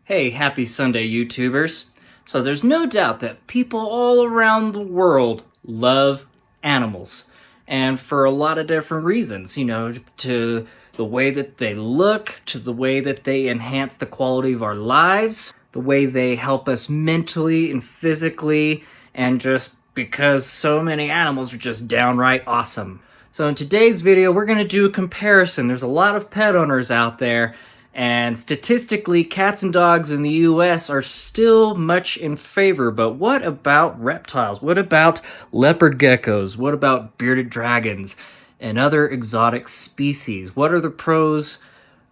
Hey, happy Sunday, YouTubers. So there's no doubt that people all around the world love animals. And for a lot of different reasons, to the way that they look, to the way that they enhance the quality of our lives, the way they help us mentally and physically, and just because so many animals are just downright awesome. So in today's video, we're going to do a comparison. There's a lot of pet owners out there, and statistically, cats and dogs in the US are still much in favor. But what about reptiles? What about leopard geckos? What about bearded dragons and other exotic species? What are the pros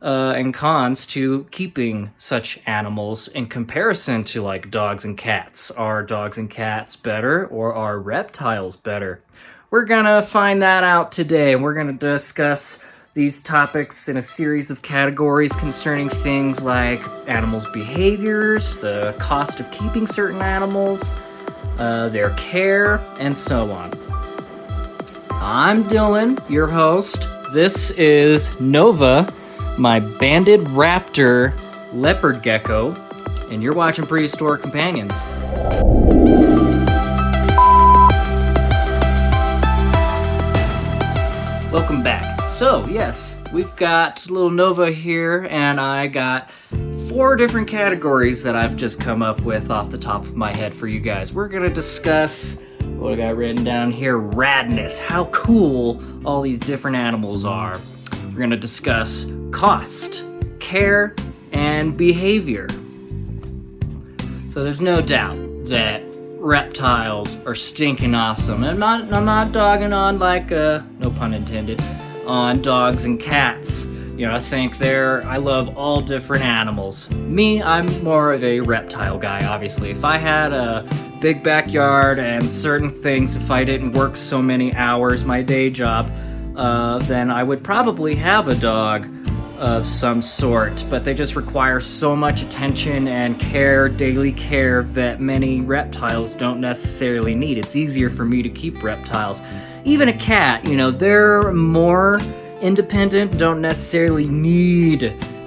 and cons to keeping such animals in comparison to like dogs and cats? Are dogs and cats better, or are reptiles better? We're gonna find that out today, and we're gonna discuss these topics in a series of categories concerning things like animals' behaviors, the cost of keeping certain animals, their care, and so on. I'm Dylan, your host. This is Nova, my banded raptor leopard gecko, and you're watching Prehistoric Companions. Welcome back. So, yes, we've got little Nova here, and I got 4 different categories that I've just come up with off the top of my head for you guys. We're going to discuss what I got written down here, radness, how cool all these different animals are. We're going to discuss cost, care, and behavior. So there's no doubt that reptiles are stinking awesome. And I'm not dogging on like, no pun intended, on dogs and cats. I love all different animals. Me, I'm more of a reptile guy, obviously. If I had a big backyard and certain things, if I didn't work so many hours, my day job, then I would probably have a dog of some sort, but they just require so much attention and care, daily care, that many reptiles don't necessarily need. It's easier for me to keep reptiles. Even a cat, they're more independent, don't necessarily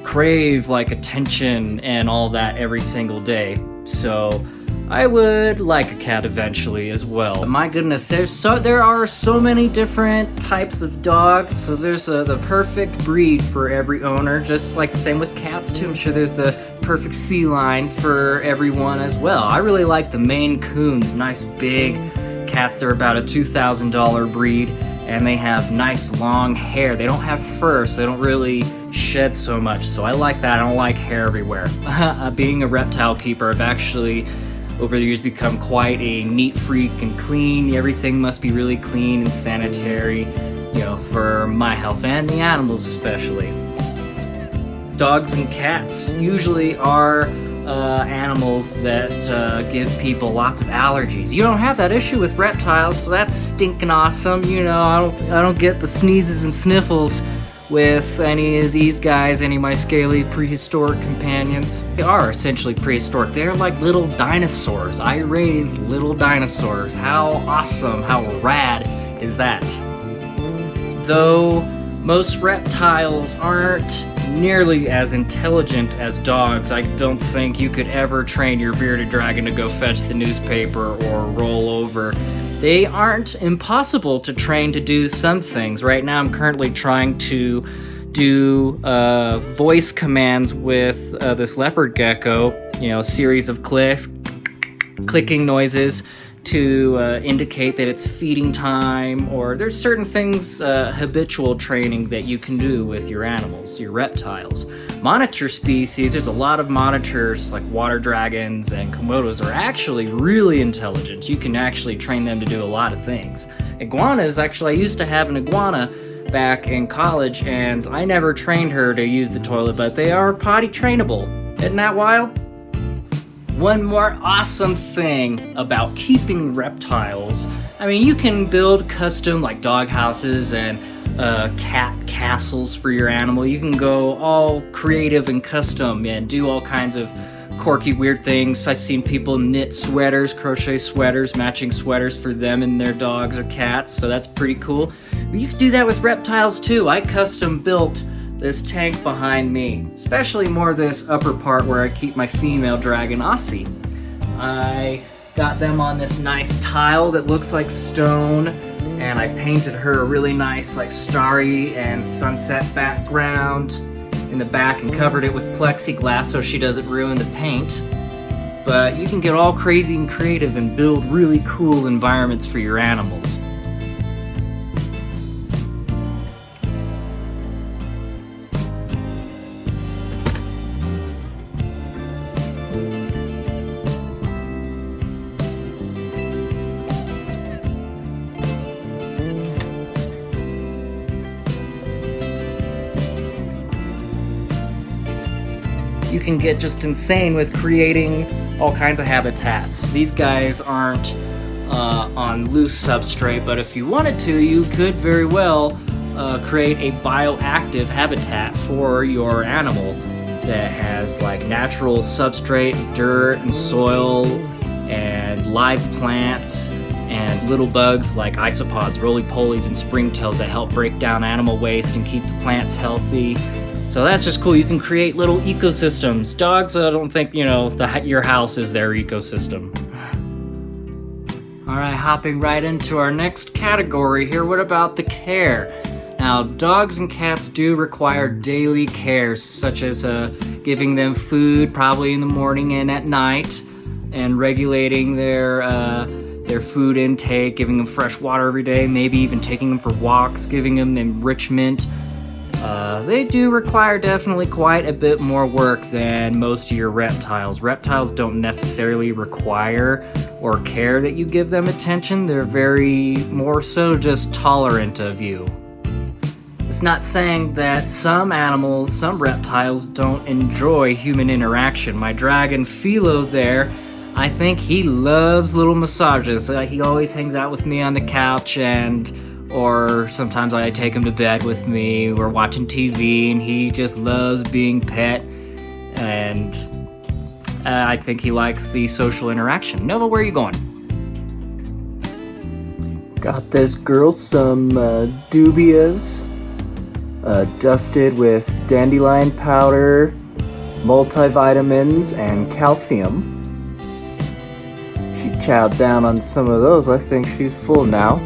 crave like attention and all that every single day. So I would like a cat eventually as well. But my goodness, there are so many different types of dogs, so there's the perfect breed for every owner, just like the same with cats too. I'm sure there's the perfect feline for everyone as well. I really like the Maine Coons, nice big cats. They're about a $2,000 breed, and they have nice long hair. They don't have fur, so they don't really shed so much, so I like that. I don't like hair everywhere. Being a reptile keeper, I've actually over the years become quite a neat freak and clean. Everything must be really clean and sanitary, for my health and the animals especially. Dogs and cats usually are animals that give people lots of allergies. You don't have that issue with reptiles, so that's stinking awesome. I don't get the sneezes and sniffles with any of these guys, any of my scaly prehistoric companions. They are essentially prehistoric. They're like little dinosaurs. I raised little dinosaurs. How awesome, how rad is that? Though most reptiles aren't nearly as intelligent as dogs, I don't think you could ever train your bearded dragon to go fetch the newspaper or roll over. They aren't impossible to train to do some things. Right now I'm currently trying to do voice commands with this leopard gecko, a series of clicking noises to indicate that it's feeding time, or there's certain things, habitual training that you can do with your animals, your reptiles. Monitor species, there's a lot of monitors like water dragons and komodos are actually really intelligent. You can actually train them to do a lot of things. Iguanas, actually I used to have an iguana back in college, and I never trained her to use the toilet, but they are potty trainable. Isn't that wild? One more awesome thing about keeping reptiles, you can build custom like dog houses and cat castles for your animal. You can go all creative and custom and do all kinds of quirky, weird things. I've seen people knit sweaters, crochet sweaters, matching sweaters for them and their dogs or cats, so that's pretty cool. But you can do that with reptiles too. I custom built this tank behind me, especially more this upper part where I keep my female dragon Aussie. I got them on this nice tile that looks like stone, and I painted her a really nice like starry and sunset background in the back and covered it with plexiglass so she doesn't ruin the paint. But you can get all crazy and creative and build really cool environments for your animals. You can get just insane with creating all kinds of habitats. These guys aren't on loose substrate, but if you wanted to, you could very well create a bioactive habitat for your animal that has like natural substrate, dirt and soil and live plants and little bugs like isopods, roly-polies, and springtails that help break down animal waste and keep the plants healthy. So that's just cool. You can create little ecosystems. Dogs, I don't think, your house is their ecosystem. All right, hopping right into our next category here. What about the care? Now, dogs and cats do require daily care, such as giving them food probably in the morning and at night, and regulating their food intake, giving them fresh water every day, maybe even taking them for walks, giving them enrichment. They do require definitely quite a bit more work than most of your reptiles. Reptiles don't necessarily require or care that you give them attention. They're very more so just tolerant of you. It's not saying that some animals, some reptiles don't enjoy human interaction. My dragon Philo there, I think he loves little massages. He always hangs out with me on the couch, or sometimes I take him to bed with me. We're watching TV and he just loves being pet, and I think he likes the social interaction. Nova, where are you going? Got this girl some dubias, dusted with dandelion powder, multivitamins, and calcium. She chowed down on some of those. I think she's full now.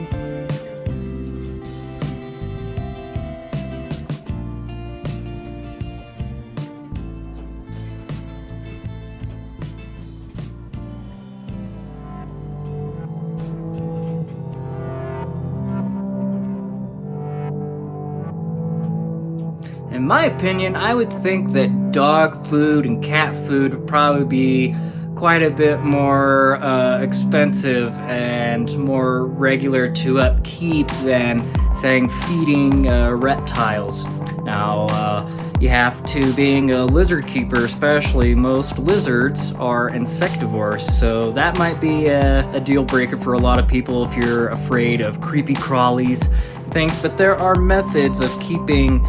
In my opinion, I would think that dog food and cat food would probably be quite a bit more expensive and more regular to upkeep than, saying, feeding reptiles. Now, you have to, being a lizard keeper especially, most lizards are insectivores, so that might be a deal breaker for a lot of people if you're afraid of creepy crawlies and things. But there are methods of keeping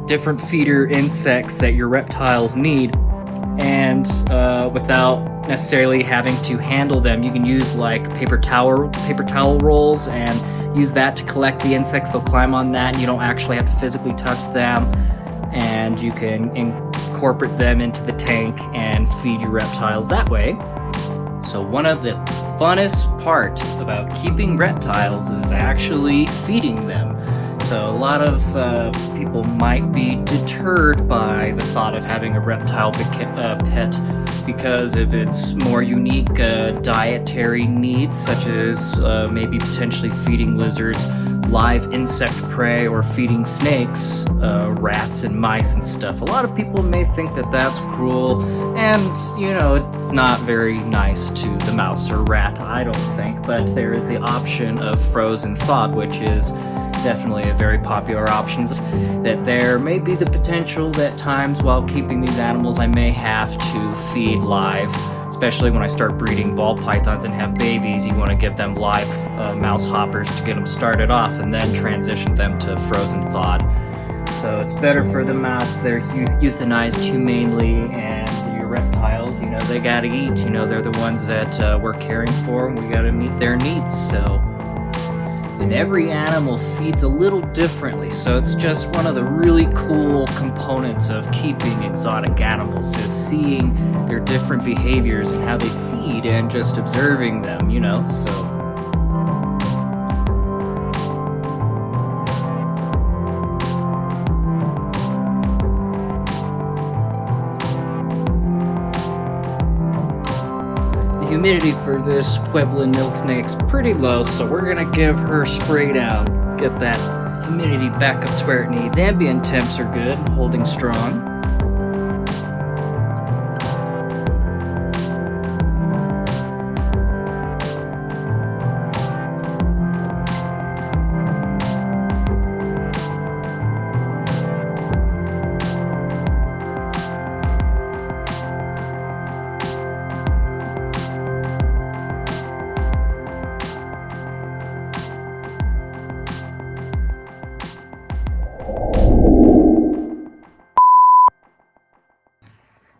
different feeder insects that your reptiles need, and without necessarily having to handle them. You can use like paper towel rolls and use that to collect the insects. They'll climb on that and you don't actually have to physically touch them, and you can incorporate them into the tank and feed your reptiles that way. So one of the funnest parts about keeping reptiles is actually feeding them. So a lot of people might be deterred by the thought of having a reptile pet because of its more unique dietary needs, such as maybe potentially feeding lizards live insect prey or feeding snakes, rats and mice and stuff. A lot of people may think that that's cruel, and it's not very nice to the mouse or rat, I don't think. But there is the option of frozen thawed, which is definitely a very popular option. That there may be the potential that times while keeping these animals I may have to feed live, especially when I start breeding ball pythons and have babies. You want to give them live mouse hoppers to get them started off and then transition them to frozen thawed. So it's better for the mouse. They're euthanized humanely, and your reptiles, they gotta eat. They're the ones that we're caring for, and we gotta meet their needs. So and every animal feeds a little differently, so it's just one of the really cool components of keeping exotic animals, is seeing their different behaviors and how they feed and just observing them, so. The humidity for this Pueblan milk snake's pretty low, so we're gonna give her spray down, get that humidity back up to where it needs. Ambient temps are good, holding strong.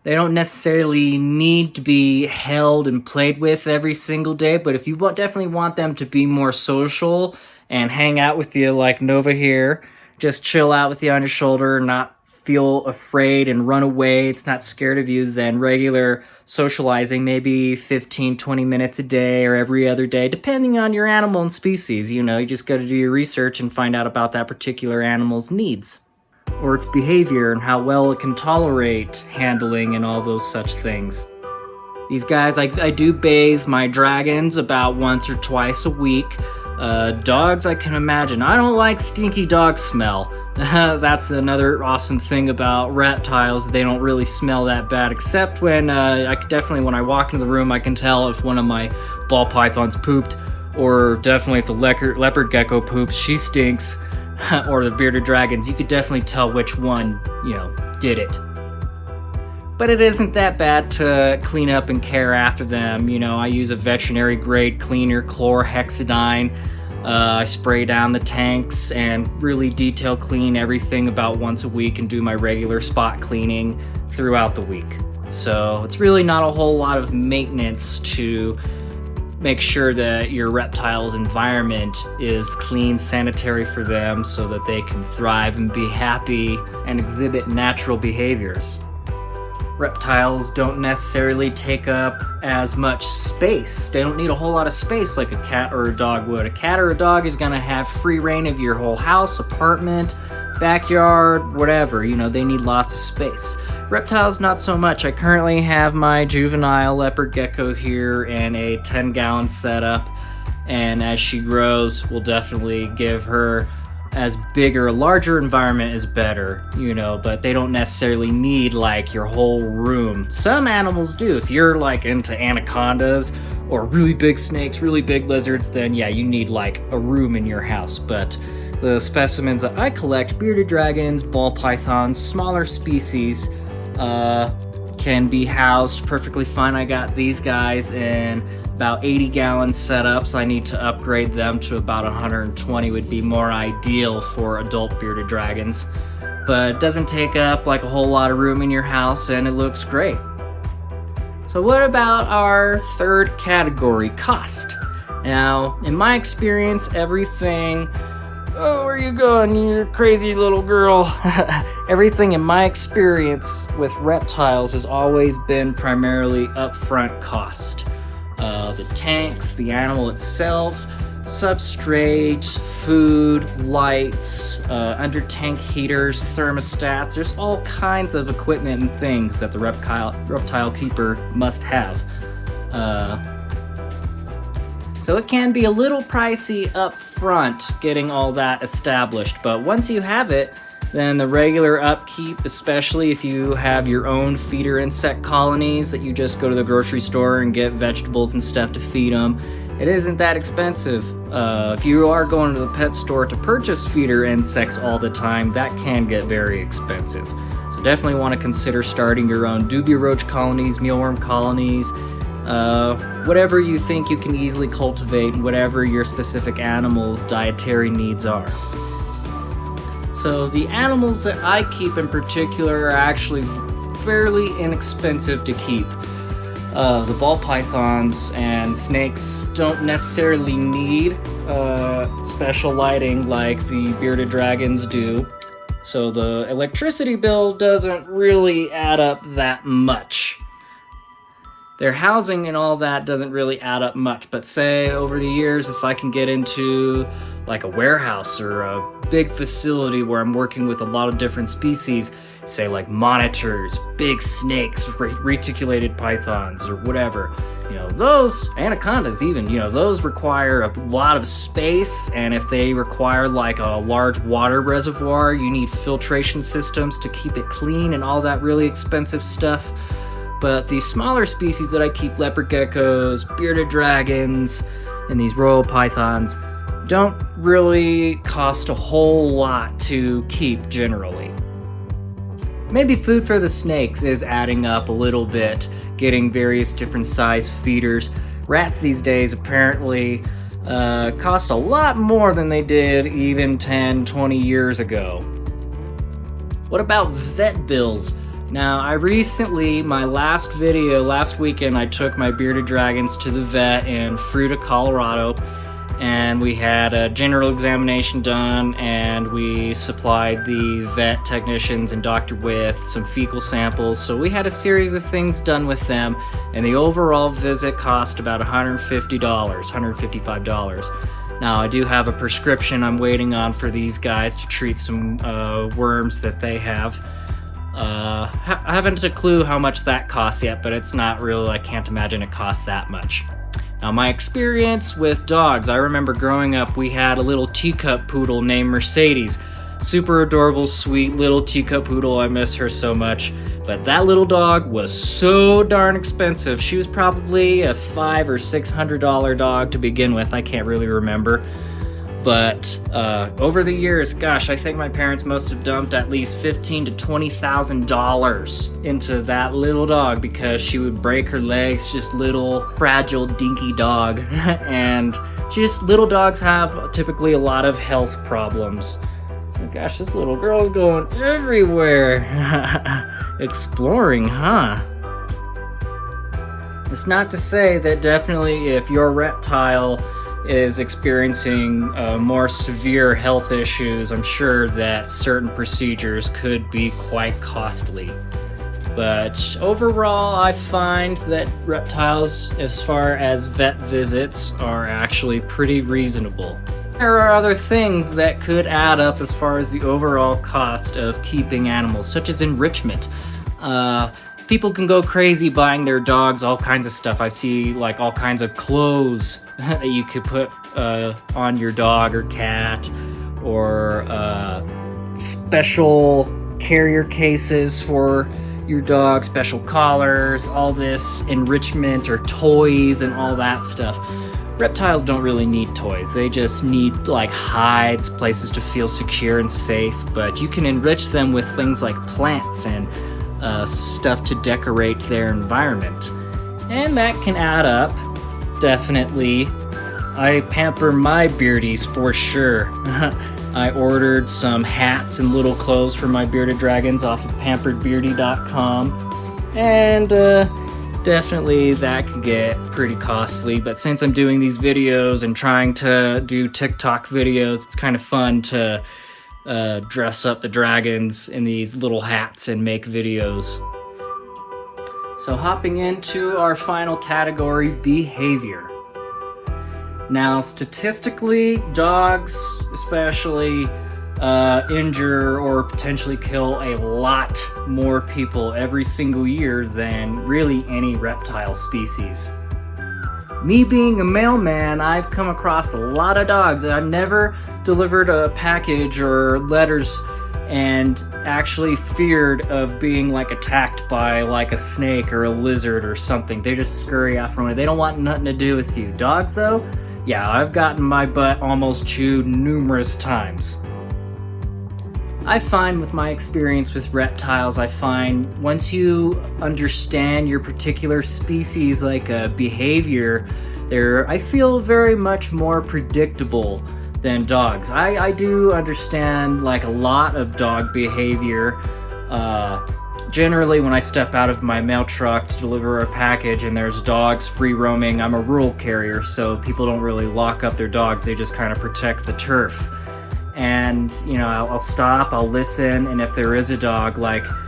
They don't necessarily need to be held and played with every single day, but if you definitely want them to be more social and hang out with you like Nova here, just chill out with you on your shoulder, not feel afraid and run away, it's not scared of you, then regular socializing, maybe 15-20 minutes a day or every other day, depending on your animal and species. You just got to do your research and find out about that particular animal's needs, or its behavior and how well it can tolerate handling and all those such things. These guys, I do bathe my dragons about once or twice a week. Dogs, I can imagine. I don't like stinky dog smell. That's another awesome thing about reptiles. They don't really smell that bad, except when when I walk into the room, I can tell if one of my ball pythons pooped, or definitely if the leopard gecko poops, she stinks. Or the bearded dragons, you could definitely tell which one, did it. But it isn't that bad to clean up and care after them. I use a veterinary grade cleaner, chlorhexidine. I spray down the tanks and really detail clean everything about once a week and do my regular spot cleaning throughout the week. So it's really not a whole lot of maintenance to make sure that your reptile's environment is clean, sanitary for them, so that they can thrive and be happy and exhibit natural behaviors. Reptiles don't necessarily take up as much space. They don't need a whole lot of space like a cat or a dog would. A cat or a dog is gonna have free reign of your whole house, apartment, backyard, whatever. They need lots of space. Reptiles, not so much. I currently have my juvenile leopard gecko here in a 10-gallon setup, and as she grows, we'll definitely give her as bigger, larger environment is better, but they don't necessarily need like your whole room. Some animals do. If you're like into anacondas or really big snakes, really big lizards, then yeah, you need like a room in your house. But the specimens that I collect, bearded dragons, ball pythons, smaller species, can be housed perfectly fine. I got these guys in about 80-gallon setups. I need to upgrade them to about 120 would be more ideal for adult bearded dragons. But it doesn't take up like a whole lot of room in your house, and it looks great. So what about our third category, cost? Now, in my experience, everything... Oh, where are you going, you crazy little girl? Everything in my experience with reptiles has always been primarily upfront cost. The tanks, the animal itself, substrate, food, lights, under tank heaters, thermostats. There's all kinds of equipment and things that the reptile keeper must have. So it can be a little pricey up front getting all that established, but once you have it, then the regular upkeep, especially if you have your own feeder insect colonies that you just go to the grocery store and get vegetables and stuff to feed them, it isn't that expensive. If you are going to the pet store to purchase feeder insects all the time, that can get very expensive. So definitely want to consider starting your own dubia roach colonies, mealworm colonies, whatever you think you can easily cultivate, whatever your specific animal's dietary needs are. So the animals that I keep in particular are actually fairly inexpensive to keep. The ball pythons and snakes don't necessarily need special lighting like the bearded dragons do, so the electricity bill doesn't really add up that much. Their housing and all that doesn't really add up much, but say over the years, if I can get into like a warehouse or a big facility where I'm working with a lot of different species, say like monitors, big snakes, reticulated pythons, or whatever, those anacondas even, those require a lot of space, and if they require like a large water reservoir, you need filtration systems to keep it clean and all that really expensive stuff. But these smaller species that I keep, leopard geckos, bearded dragons, and these royal pythons, don't really cost a whole lot to keep generally. Maybe food for the snakes is adding up a little bit, getting various different size feeders. Rats these days apparently cost a lot more than they did even 10, 20 years ago. What about vet bills? Now, my last weekend, I took my bearded dragons to the vet in Fruita, Colorado, and we had a general examination done, and we supplied the vet technicians and doctor with some fecal samples, so we had a series of things done with them, and the overall visit cost about $155. Now, I do have a prescription I'm waiting on for these guys to treat some worms that they have. I haven't a clue how much that costs yet, but it's not real. I can't imagine it costs that much. Now, my experience with dogs, I remember growing up, we had a little teacup poodle named Mercedes. Super adorable, sweet little teacup poodle. I miss her so much. But that little dog was so darn expensive. She was probably a $500 or $600 dog to begin with. I can't really remember. But over the years, gosh, I think my parents must have dumped at least $15,000 to $20,000 into that little dog because she would break her legs, just little fragile dinky dog. And little dogs have typically a lot of health problems. Oh gosh, this little girl's going everywhere. Exploring, huh? It's not to say that definitely if your reptile is experiencing more severe health issues, I'm sure that certain procedures could be quite costly. But overall, I find that reptiles, as far as vet visits, are actually pretty reasonable. There are other things that could add up as far as the overall cost of keeping animals, such as enrichment. People can go crazy buying their dogs all kinds of stuff. I see like all kinds of clothes that you could put on your dog or cat, or special carrier cases for your dog, special collars, all this enrichment or toys and all that stuff. Reptiles don't really need toys. They just need like hides, places to feel secure and safe, but you can enrich them with things like plants and stuff to decorate their environment. And that can add up, definitely. I pamper my beardies for sure. I ordered some hats and little clothes for my bearded dragons off of pamperedbeardy.com, and definitely that could get pretty costly, but since I'm doing these videos and trying to do TikTok videos, it's kind of fun to dress up the dragons in these little hats and make videos. So hopping into our final category, behavior. Now, statistically, dogs especially injure or potentially kill a lot more people every single year than really any reptile species. Me being a mailman, I've come across a lot of dogs. I've never delivered a package or letters and actually feared of being like attacked by like a snake or a lizard or something. They just scurry off from it. They don't want nothing to do with you. Dogs though, yeah, I've gotten my butt almost chewed numerous times. I find with my experience with reptiles, I find once you understand your particular species like a behavior, I feel very much more predictable than dogs. I do understand like a lot of dog behavior, generally when I step out of my mail truck to deliver a package and there's dogs free roaming, I'm a rural carrier, so people don't really lock up their dogs, they just kind of protect the turf. And, I'll stop, I'll listen, and if there is a dog,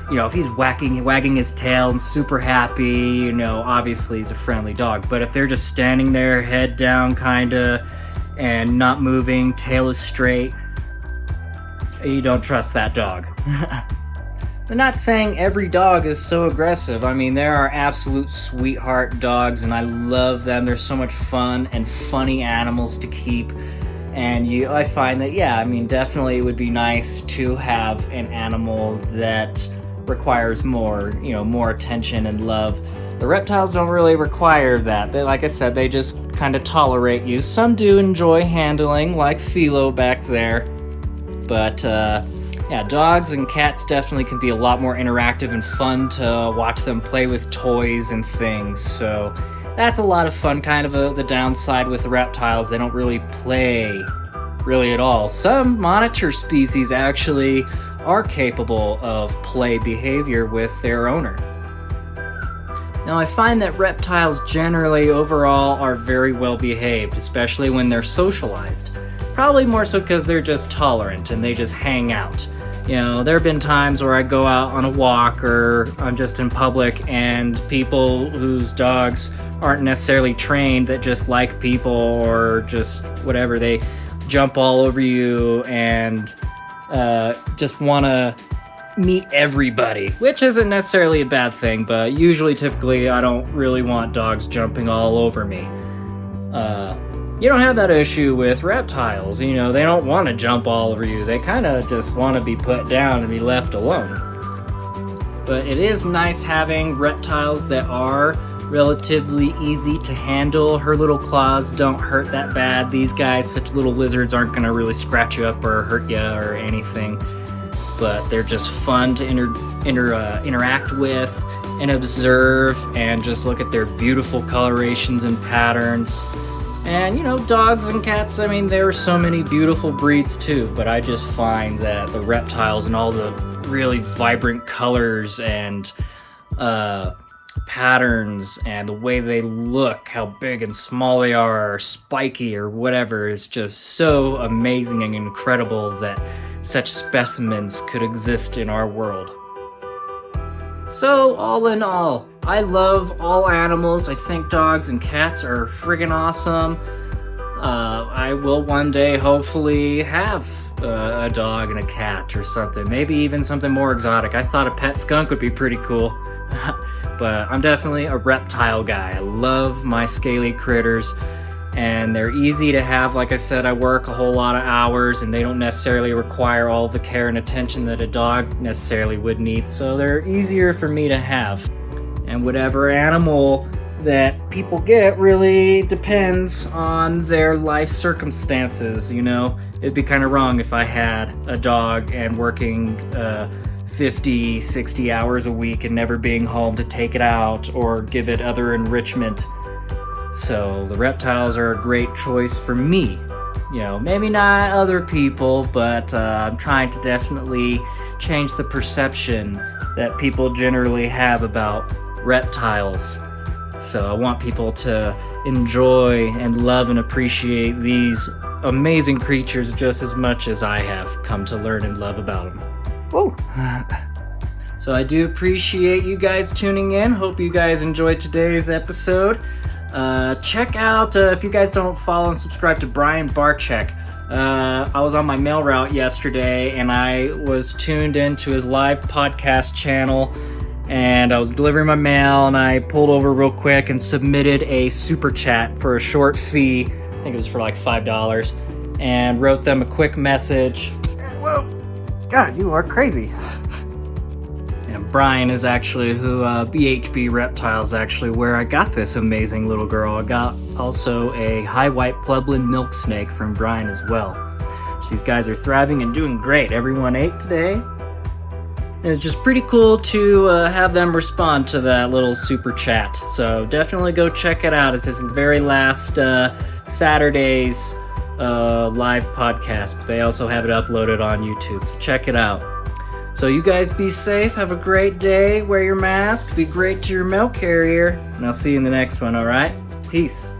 if he's wagging his tail and super happy, obviously he's a friendly dog. But if they're just standing there, head down kinda, and not moving, tail is straight, you don't trust that dog. I'm not saying every dog is so aggressive. I mean, there are absolute sweetheart dogs, and I love them. They're so much fun and funny animals to keep. And I find that, definitely it would be nice to have an animal that requires more attention and love. The reptiles don't really require that. Like I said, they just kind of tolerate you. Some do enjoy handling, like Philo back there. But, dogs and cats definitely can be a lot more interactive and fun to watch them play with toys and things. So that's a lot of fun. Kind of the downside with the reptiles, they don't really play really at all. Some monitor species actually are capable of play behavior with their owner. Now I find that reptiles generally overall are very well behaved, especially when they're socialized. Probably more so because they're just tolerant and they just hang out. There have been times where I go out on a walk or I'm just in public and people whose dogs aren't necessarily trained that just like people or just whatever, they jump all over you and just want to meet everybody, which isn't necessarily a bad thing, but typically I don't really want dogs jumping all over me. You don't have that issue with reptiles. They don't want to jump all over you. They kind of just want to be put down and be left alone. But it is nice having reptiles that are relatively easy to handle. Her little claws don't hurt that bad. These guys, such little lizards, aren't going to really scratch you up or hurt you or anything. But they're just fun to interact with and observe and just look at their beautiful colorations and patterns. And, dogs and cats, there are so many beautiful breeds too, but I just find that the reptiles and all the really vibrant colors and patterns and the way they look, how big and small they are, or spiky or whatever, is just so amazing and incredible that such specimens could exist in our world. So, all in all, I love all animals. I think dogs and cats are friggin' awesome. I will one day hopefully have a dog and a cat or something. Maybe even something more exotic. I thought a pet skunk would be pretty cool. But I'm definitely a reptile guy. I love my scaly critters. And they're easy to have. Like I said, I work a whole lot of hours and they don't necessarily require all the care and attention that a dog necessarily would need, so they're easier for me to have. And whatever animal that people get really depends on their life circumstances. It'd be kind of wrong if I had a dog and working 50, 60 hours a week and never being home to take it out or give it other enrichment. So the reptiles are a great choice for me. Maybe not other people, but I'm trying to definitely change the perception that people generally have about reptiles. So I want people to enjoy and love and appreciate these amazing creatures just as much as I have come to learn and love about them. Whoa. So I do appreciate you guys tuning in. Hope you guys enjoyed today's episode. Check out, if you guys don't follow and subscribe to Brian Barczyk. I was on my mail route yesterday and I was tuned into his live podcast channel and I was delivering my mail and I pulled over real quick and submitted a super chat for a short fee. I think it was for like $5, and wrote them a quick message. Whoa, God, you are crazy. And Brian is actually who, BHB Reptiles, actually where I got this amazing little girl. I got also a high white Pueblan milk snake from Brian as well. These guys are thriving and doing great. Everyone ate today. And it's just pretty cool to have them respond to that little super chat. So definitely go check it out. It's his very last Saturday's live podcast. But they also have it uploaded on YouTube, so check it out. So you guys be safe, have a great day, wear your mask, be great to your mail carrier, and I'll see you in the next one, alright? Peace.